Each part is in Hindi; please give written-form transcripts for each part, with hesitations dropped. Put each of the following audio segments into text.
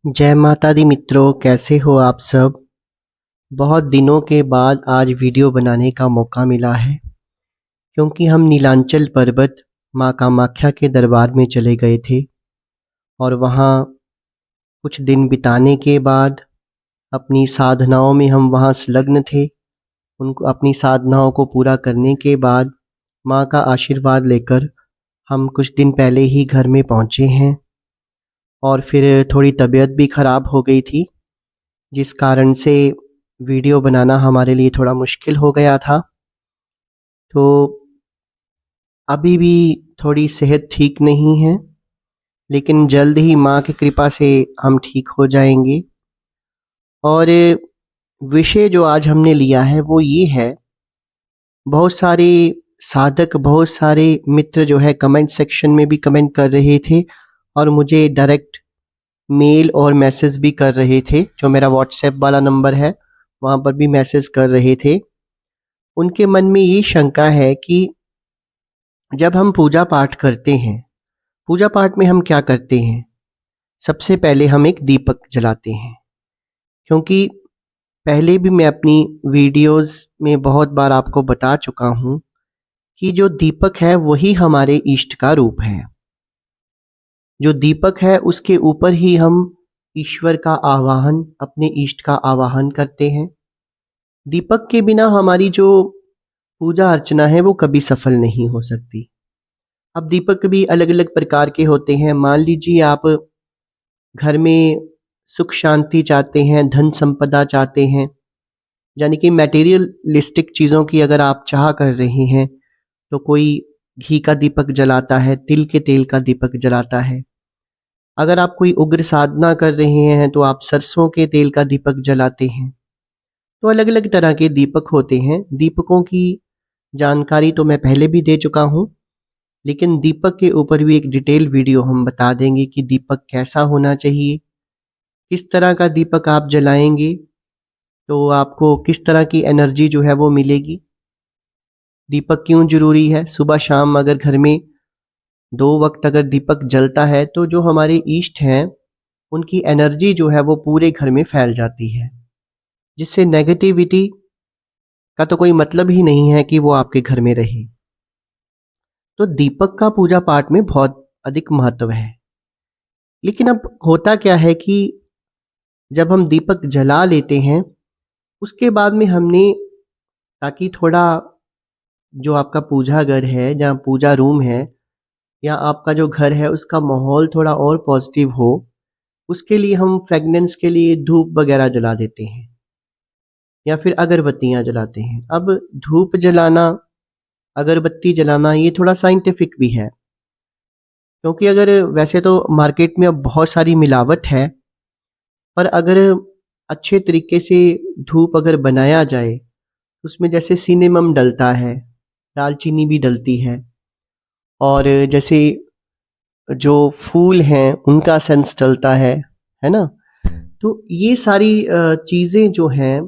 जय माता दी मित्रों, कैसे हो आप सब। बहुत दिनों के बाद आज वीडियो बनाने का मौका मिला है क्योंकि हम नीलांचल पर्वत माँ कामाख्या के दरबार में चले गए थे और वहाँ कुछ दिन बिताने के बाद अपनी साधनाओं में हम वहाँ संलग्न थे। उनको अपनी साधनाओं को पूरा करने के बाद माँ का आशीर्वाद लेकर हम कुछ दिन पहले ही घर में पहुँचे हैं और फिर थोड़ी तबीयत भी ख़राब हो गई थी, जिस कारण से वीडियो बनाना हमारे लिए थोड़ा मुश्किल हो गया था। तो अभी भी थोड़ी सेहत ठीक नहीं है, लेकिन जल्द ही माँ की कृपा से हम ठीक हो जाएंगे। और विषय जो आज हमने लिया है वो ये है, बहुत सारे साधक, बहुत सारे मित्र जो है कमेंट सेक्शन में भी कमेंट कर रहे थे और मुझे डायरेक्ट मेल और मैसेज भी कर रहे थे। जो मेरा व्हाट्सएप वाला नंबर है वहाँ पर भी मैसेज कर रहे थे। उनके मन में ये शंका है कि जब हम पूजा पाठ करते हैं, पूजा पाठ में हम क्या करते हैं। सबसे पहले हम एक दीपक जलाते हैं, क्योंकि पहले भी मैं अपनी वीडियोस में बहुत बार आपको बता चुका हूँ कि जो दीपक है वही हमारे इष्ट का रूप है। जो दीपक है उसके ऊपर ही हम ईश्वर का आवाहन, अपने इष्ट का आवाहन करते हैं। दीपक के बिना हमारी जो पूजा अर्चना है वो कभी सफल नहीं हो सकती। अब दीपक भी अलग अलग प्रकार के होते हैं। मान लीजिए आप घर में सुख शांति चाहते हैं, धन संपदा चाहते हैं, यानी कि मटेरियलिस्टिक चीज़ों की अगर आप चाह कर रहे हैं, तो कोई घी का दीपक जलाता है, तिल के तेल का दीपक जलाता है। अगर आप कोई उग्र साधना कर रहे हैं तो आप सरसों के तेल का दीपक जलाते हैं। तो अलग अलग तरह के दीपक होते हैं। दीपकों की जानकारी तो मैं पहले भी दे चुका हूँ, लेकिन दीपक के ऊपर भी एक डिटेल वीडियो हम बता देंगे कि दीपक कैसा होना चाहिए, किस तरह का दीपक आप जलाएंगे तो आपको किस तरह की एनर्जी जो है वो मिलेगी। दीपक क्यों जरूरी है, सुबह शाम अगर घर में 2 वक्त अगर दीपक जलता है तो जो हमारे ईष्ट हैं उनकी एनर्जी जो है वो पूरे घर में फैल जाती है, जिससे नेगेटिविटी का तो कोई मतलब ही नहीं है कि वो आपके घर में रहे। तो दीपक का पूजा पाठ में बहुत अधिक महत्व है। लेकिन अब होता क्या है कि जब हम दीपक जला लेते हैं उसके बाद में हमने, ताकि थोड़ा जो आपका पूजा घर है, जहाँ पूजा रूम है या आपका जो घर है उसका माहौल थोड़ा और पॉजिटिव हो, उसके लिए हम फ्रेगनेंस के लिए धूप वगैरह जला देते हैं या फिर अगरबत्तियां जलाते हैं। अब धूप जलाना, अगरबत्ती जलाना ये थोड़ा साइंटिफिक भी है, क्योंकि अगर वैसे तो मार्केट में अब बहुत सारी मिलावट है, पर अगर अच्छे तरीके से धूप अगर बनाया जाए, उसमें जैसे सिनेमम डलता है, दालचीनी भी डलती है, और जैसे जो फूल हैं उनका सेंस डलता है ना। तो ये सारी चीज़ें जो हैं,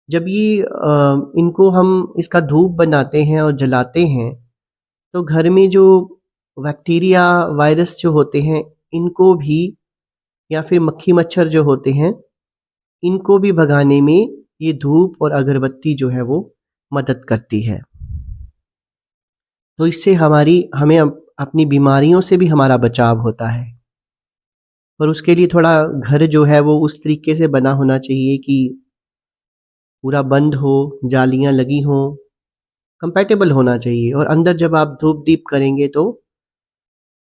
जब ये इनको हम इसका धूप बनाते हैं और जलाते हैं, तो घर में जो बैक्टीरिया, वायरस जो होते हैं, इनको भी, या फिर मक्खी मच्छर जो होते हैं, इनको भी भगाने में ये धूप और अगरबत्ती जो है वो मदद करती है। तो इससे हमें अपनी बीमारियों से भी हमारा बचाव होता है। पर उसके लिए थोड़ा घर जो है वो उस तरीके से बना होना चाहिए कि पूरा बंद हो, जालियाँ लगी हों, कंपैटिबल होना चाहिए। और अंदर जब आप धूप दीप करेंगे तो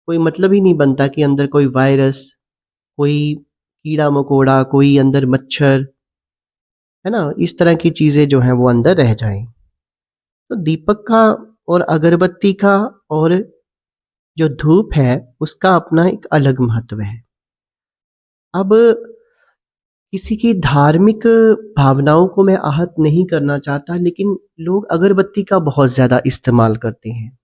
कोई मतलब ही नहीं बनता कि अंदर कोई वायरस, कोई कीड़ा मकोड़ा, कोई अंदर मच्छर, है ना, इस तरह की चीज़ें जो हैं वो अंदर रह जाएं। तो दीपक का और अगरबत्ती का और जो धूप है उसका अपना एक अलग महत्व है। अब किसी की धार्मिक भावनाओं को मैं आहत नहीं करना चाहता, लेकिन लोग अगरबत्ती का बहुत ज़्यादा इस्तेमाल करते हैं।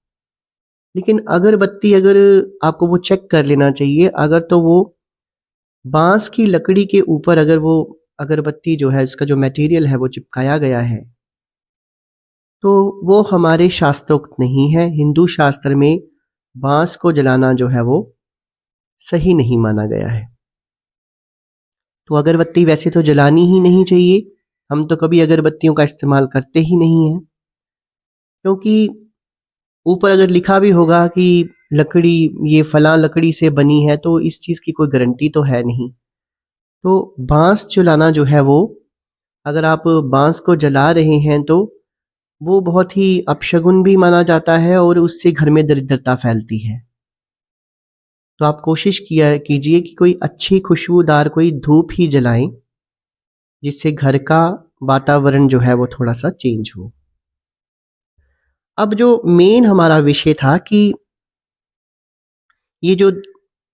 लेकिन अगरबत्ती, अगर आपको वो चेक कर लेना चाहिए, अगर तो वो बांस की लकड़ी के ऊपर अगर वो अगरबत्ती जो है उसका जो मटेरियल है वो चिपकाया गया है, तो वो हमारे शास्त्रोक्त नहीं है। हिंदू शास्त्र में बांस को जलाना जो है वो सही नहीं माना गया है। तो अगरबत्ती वैसे तो जलानी ही नहीं चाहिए। हम तो कभी अगरबत्तियों का इस्तेमाल करते ही नहीं हैं, क्योंकि ऊपर अगर लिखा भी होगा कि लकड़ी ये फलां लकड़ी से बनी है, तो इस चीज़ की कोई गारंटी तो है नहीं। तो बाँस जलाना जो है वो, अगर आप बाँस को जला रहे हैं तो वो बहुत ही अपशगुन भी माना जाता है और उससे घर में दरिद्रता फैलती है। तो आप कोशिश किया कीजिए कि कोई अच्छी खुशबूदार कोई धूप ही जलाएँ, जिससे घर का वातावरण जो है वो थोड़ा-सा चेंज हो। अब जो मेन हमारा विषय था कि ये जो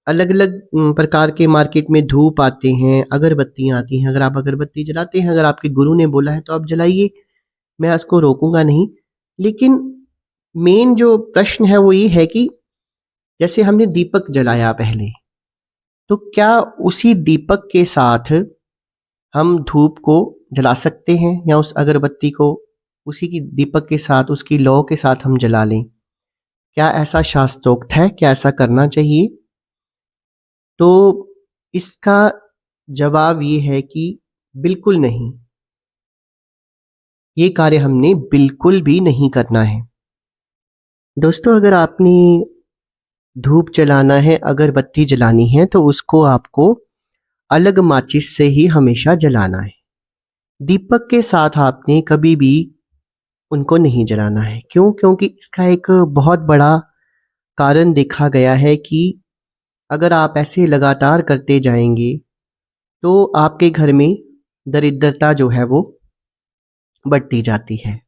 अलग-अलग प्रकार के मार्केट में धूप आते हैं, अगरबत्तियाँ आती हैं, अगर आप अगरबत्ती जलाते हैं, अगर आपके गुरु ने बोला है तो आप जलाइए, मैं उसको रोकूँगा नहीं। लेकिन मेन जो प्रश्न है वो ये है कि जैसे हमने दीपक जलाया पहले, तो क्या उसी दीपक के साथ हम धूप को जला सकते हैं, या उस अगरबत्ती को उसी की दीपक के साथ, उसकी लौ के साथ हम जला लें? क्या ऐसा शास्त्रोक्त है? क्या ऐसा करना चाहिए? तो इसका जवाब ये है कि बिल्कुल नहीं। ये कार्य हमने बिल्कुल भी नहीं करना है। दोस्तों, अगर आपने धूप जलाना है, अगरबत्ती जलानी है, तो उसको आपको अलग माचिस से ही हमेशा जलाना है। दीपक के साथ आपने कभी भी उनको नहीं जलाना है। क्यों? क्योंकि इसका एक बहुत बड़ा कारण देखा गया है कि अगर आप ऐसे लगातार करते जाएंगे, तो आपके घर में दरिद्रता जो है वो बढ़ती जाती है,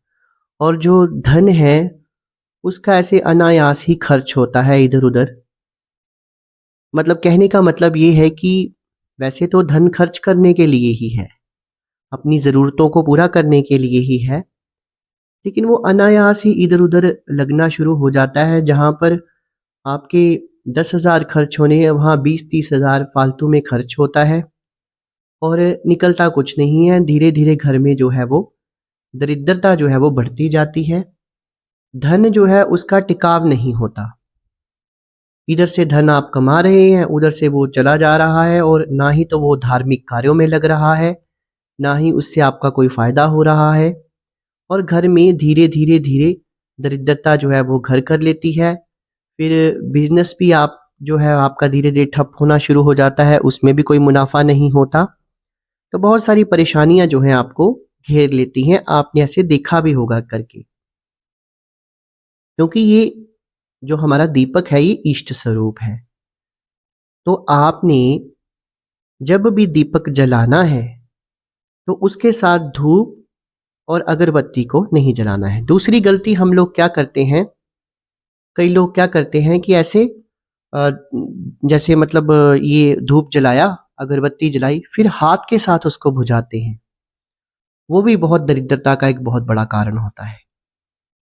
और जो धन है उसका ऐसे अनायास ही खर्च होता है इधर उधर। मतलब कहने का मतलब ये है कि वैसे तो धन खर्च करने के लिए ही है, अपनी ज़रूरतों को पूरा करने के लिए ही है, लेकिन वो अनायास ही इधर उधर लगना शुरू हो जाता है। जहाँ पर आपके 10,000 खर्च होने हैं, वहाँ 20-30,000 फालतू में खर्च होता है और निकलता कुछ नहीं है। धीरे धीरे घर में जो है वो दरिद्रता जो है वो बढ़ती जाती है। धन जो है उसका टिकाव नहीं होता। इधर से धन आप कमा रहे हैं, उधर से वो चला जा रहा है, और ना ही तो वो धार्मिक कार्यों में लग रहा है, ना ही उससे आपका कोई फायदा हो रहा है, और घर में धीरे धीरे धीरे दरिद्रता जो है वो घर कर लेती है। फिर बिजनेस भी आप जो है आपका धीरे धीरे ठप होना शुरू हो जाता है, उसमें भी कोई मुनाफा नहीं होता। तो बहुत सारी परेशानियां जो हैं आपको घेर लेती हैं। आपने ऐसे देखा भी होगा करके, क्योंकि ये जो हमारा दीपक है ये इष्ट स्वरूप है। तो आपने जब भी दीपक जलाना है, तो उसके साथ धूप और अगरबत्ती को नहीं जलाना है। दूसरी गलती हम लोग क्या करते हैं, कई लोग क्या करते हैं कि ऐसे अ, जैसे मतलब ये धूप जलाया, अगरबत्ती जलाई, फिर हाथ के साथ उसको बुझाते हैं। वो भी बहुत दरिद्रता का एक बहुत बड़ा कारण होता है।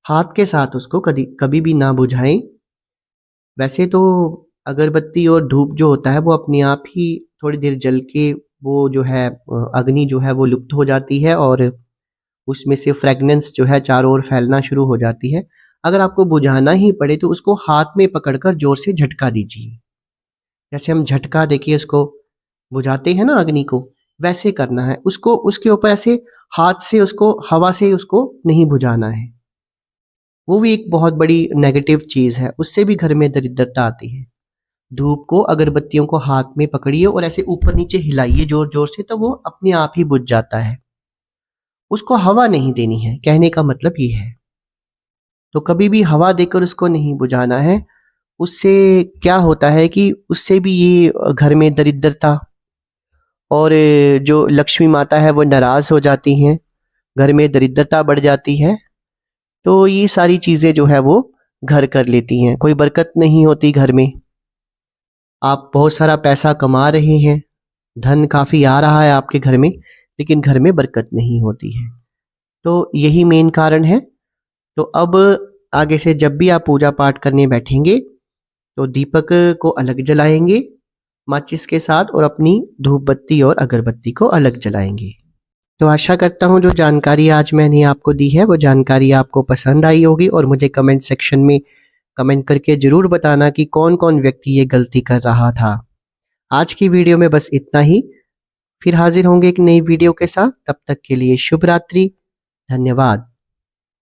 हाथ के साथ उसको कभी कभी भी ना बुझाएं। वैसे तो अगरबत्ती और धूप जो होता है वो अपने आप ही थोड़ी देर जल के वो जो है अग्नि जो है वो लुप्त हो जाती है, और उसमें से फ्रेगनेंस जो है चारों ओर फैलना शुरू हो जाती है। अगर आपको बुझाना ही पड़े तो उसको हाथ में पकड़कर जोर से झटका दीजिए। जैसे हम झटका देके उसको बुझाते हैं ना अग्नि को, वैसे करना है उसको। उसके ऊपर ऐसे हाथ से उसको, हवा से उसको नहीं बुझाना है। वो भी एक बहुत बड़ी नेगेटिव चीज़ है, उससे भी घर में दरिद्रता आती है। धूप को, अगरबत्तियों को हाथ में पकड़िए और ऐसे ऊपर नीचे हिलाइए जोर जोर से, तो वो अपने आप ही बुझ जाता है। उसको हवा नहीं देनी है, कहने का मतलब ये है। तो कभी भी हवा देकर उसको नहीं बुझाना है। उससे क्या होता है कि उससे भी ये घर में दरिद्रता, और जो लक्ष्मी माता है वो नाराज हो जाती हैं, घर में दरिद्रता बढ़ जाती है। तो ये सारी चीज़ें जो है वो घर कर लेती हैं, कोई बरकत नहीं होती घर में। आप बहुत सारा पैसा कमा रहे हैं, धन काफ़ी आ रहा है आपके घर में, लेकिन घर में बरकत नहीं होती है। तो यही मेन कारण है। तो अब आगे से जब भी आप पूजा पाठ करने बैठेंगे, तो दीपक को अलग जलाएंगे माचिस के साथ, और अपनी धूप बत्ती और अगरबत्ती को अलग जलाएंगे। तो आशा करता हूँ जो जानकारी आज मैंने आपको दी है वो जानकारी आपको पसंद आई होगी, और मुझे कमेंट सेक्शन में कमेंट करके ज़रूर बताना कि कौन कौन व्यक्ति ये गलती कर रहा था। आज की वीडियो में बस इतना ही। फिर हाजिर होंगे एक नई वीडियो के साथ। तब तक के लिए शुभ रात्रि। धन्यवाद।